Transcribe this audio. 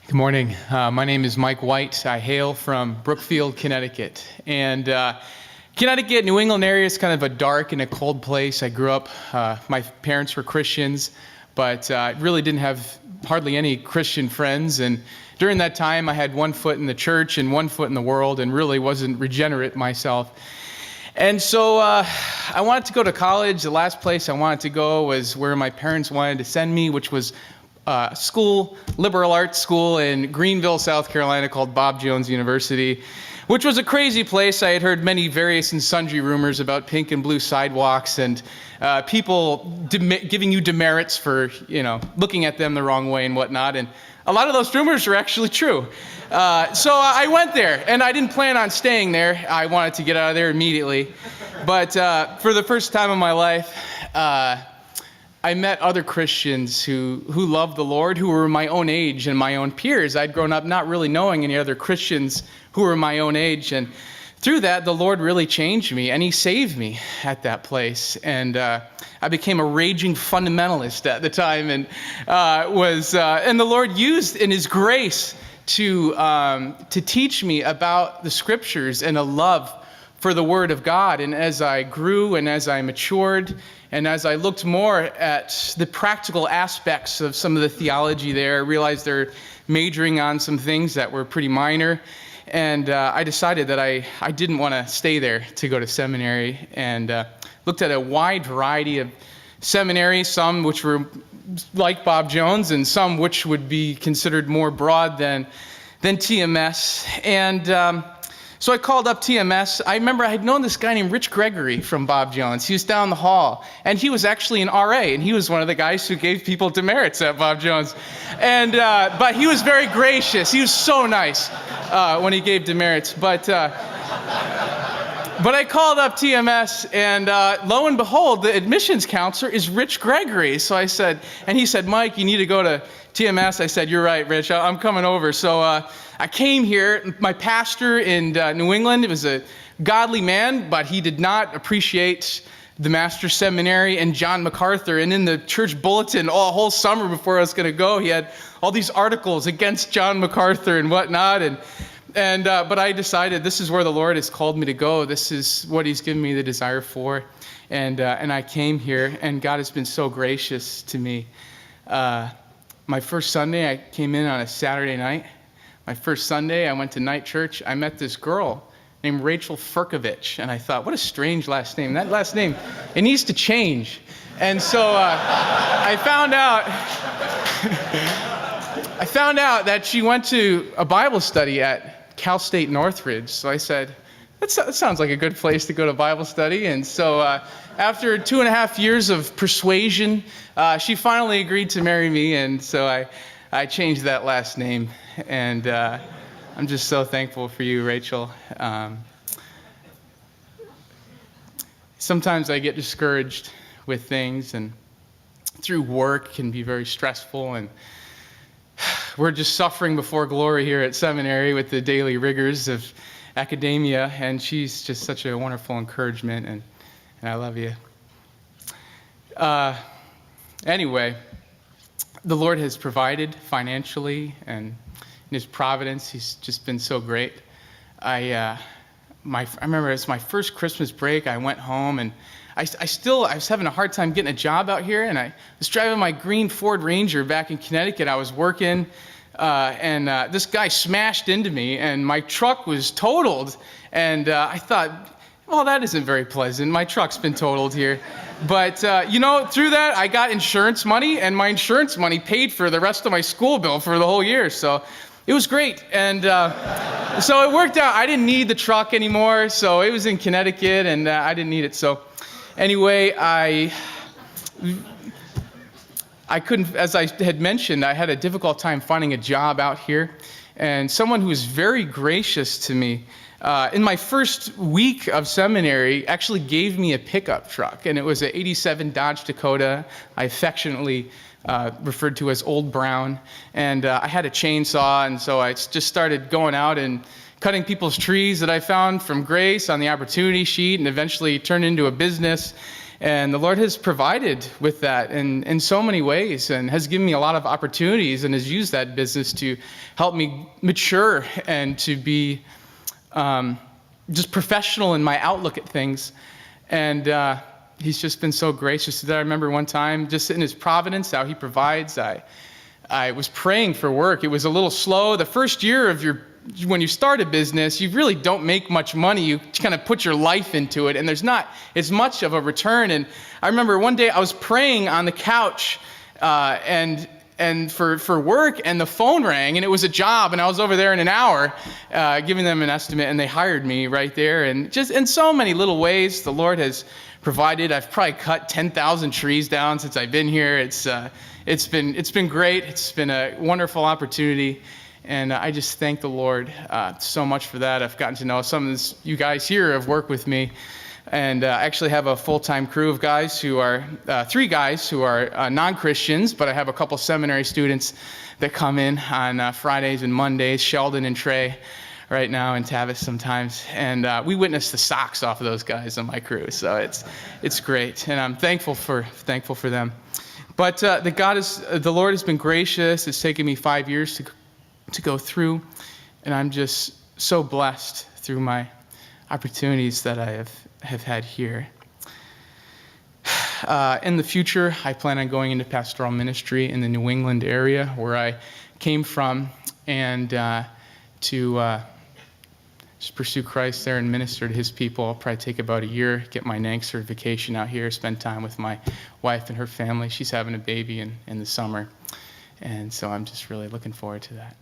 Good morning. My name is Mike White. I hail from Brookfield, Connecticut. And Connecticut, New England area is kind of a dark and a cold place. I grew up, my parents were Christians, but I really didn't have hardly any Christian friends. And during that time, I had one foot in the church and one foot in the world and really wasn't regenerate myself. And so I wanted to go to college. The last place I wanted to go was where my parents wanted to send me, which was school, liberal arts school in Greenville, South Carolina, called Bob Jones University, which was a crazy place. I had heard many various and sundry rumors about pink and blue sidewalks and people giving you demerits for, looking at them the wrong way and whatnot. And a lot of those rumors were actually true. So I went there, and I didn't plan on staying there. I wanted to get out of there immediately. But for the first time in my life, I met other Christians who loved the Lord, who were my own age and my own peers. I'd grown up not really knowing any other Christians who were my own age. And through that, the Lord really changed me, and he saved me at that place. And I became a raging fundamentalist at the time, and and the Lord used in his grace to teach me about the scriptures and a love for the Word of God. And as I grew and as I matured and as I looked more at the practical aspects of some of the theology there, I realized they're majoring on some things that were pretty minor. And I decided that I didn't want to stay there to go to seminary, and looked at a wide variety of seminaries, some which were like Bob Jones and some which would be considered more broad than TMS. And so I called up TMS. I remember I had known this guy named Rich Gregory from Bob Jones. He was down the hall, and he was actually an RA, and he was one of the guys who gave people demerits at Bob Jones. And but he was very gracious. He was so nice when he gave demerits. But I called up TMS, and lo and behold, the admissions counselor is Rich Gregory. So I said, and he said, "Mike, you need to go to TMS." I said, "You're right, Rich. I'm coming over." So I came here. My pastor in New England was a godly man, but he did not appreciate the Master's Seminary and John MacArthur. And in the church bulletin all whole summer before I was going to go, he had all these articles against John MacArthur and whatnot. But I decided this is where the Lord has called me to go. This is what he's given me the desire for. And I came here, and God has been so gracious to me. My first Sunday, I came in on a Saturday night. My first Sunday, I went to night church. I met this girl named Rachel Furkovich, and I thought, what a strange last name. That last name, it needs to change. And so I found out that she went to a Bible study at Cal State Northridge. So I said, that sounds like a good place to go to Bible study. And so after 2.5 years of persuasion, she finally agreed to marry me, and so I changed that last name. And I'm just so thankful for you, Rachel. Sometimes I get discouraged with things, and through work can be very stressful, and we're just suffering before glory here at seminary with the daily rigors of academia, and she's just such a wonderful encouragement, and I love you. Anyway, the Lord has provided financially, and in his providence, he's just been so great. I remember it's my first Christmas break. I went home, and I was having a hard time getting a job out here, and I was driving my green Ford Ranger back in Connecticut. I was working, and this guy smashed into me, and my truck was totaled. And I thought, well, that isn't very pleasant. My truck's been totaled here. But, through that, I got insurance money, and my insurance money paid for the rest of my school bill for the whole year. So it was great. And so it worked out. I didn't need the truck anymore. So it was in Connecticut, and I didn't need it. So anyway, I couldn't, as I had mentioned, I had a difficult time finding a job out here. And someone who was very gracious to me in my first week of seminary actually gave me a pickup truck, and it was an 87 Dodge Dakota. I affectionately referred to as Old Brown, and I had a chainsaw, and so I just started going out and cutting people's trees that I found from Grace on the opportunity sheet, and eventually turned into a business. And the Lord has provided with that in so many ways and has given me a lot of opportunities and has used that business to help me mature and to be just professional in my outlook at things. And he's just been so gracious. I remember one time just in his providence, how he provides. I was praying for work. It was a little slow. The first year of when you start a business, you really don't make much money. You kind of put your life into it, and there's not as much of a return. And I remember one day I was praying on the couch, and for work, and the phone rang, and it was a job, and I was over there in an hour, giving them an estimate, and they hired me right there. And just in so many little ways, the Lord has provided. I've probably cut 10,000 trees down since I've been here. It's been great. It's been a wonderful opportunity. And I just thank the Lord so much for that. I've gotten to know some of you guys here have worked with me. And I actually have a full-time crew of guys who are, 3 guys who are non-Christians, but I have a couple seminary students that come in on Fridays and Mondays, Sheldon and Trey right now, and Tavis sometimes. And we witness the socks off of those guys on my crew. So it's great. And I'm thankful for them. But the Lord has been gracious. It's taken me 5 years to go through, and I'm just so blessed through my opportunities that I have had here. In the future, I plan on going into pastoral ministry in the New England area where I came from, and to just pursue Christ there and minister to his people. I'll probably take about a year, get my NANC certification out here, spend time with my wife and her family. She's having a baby in the summer, and so I'm just really looking forward to that.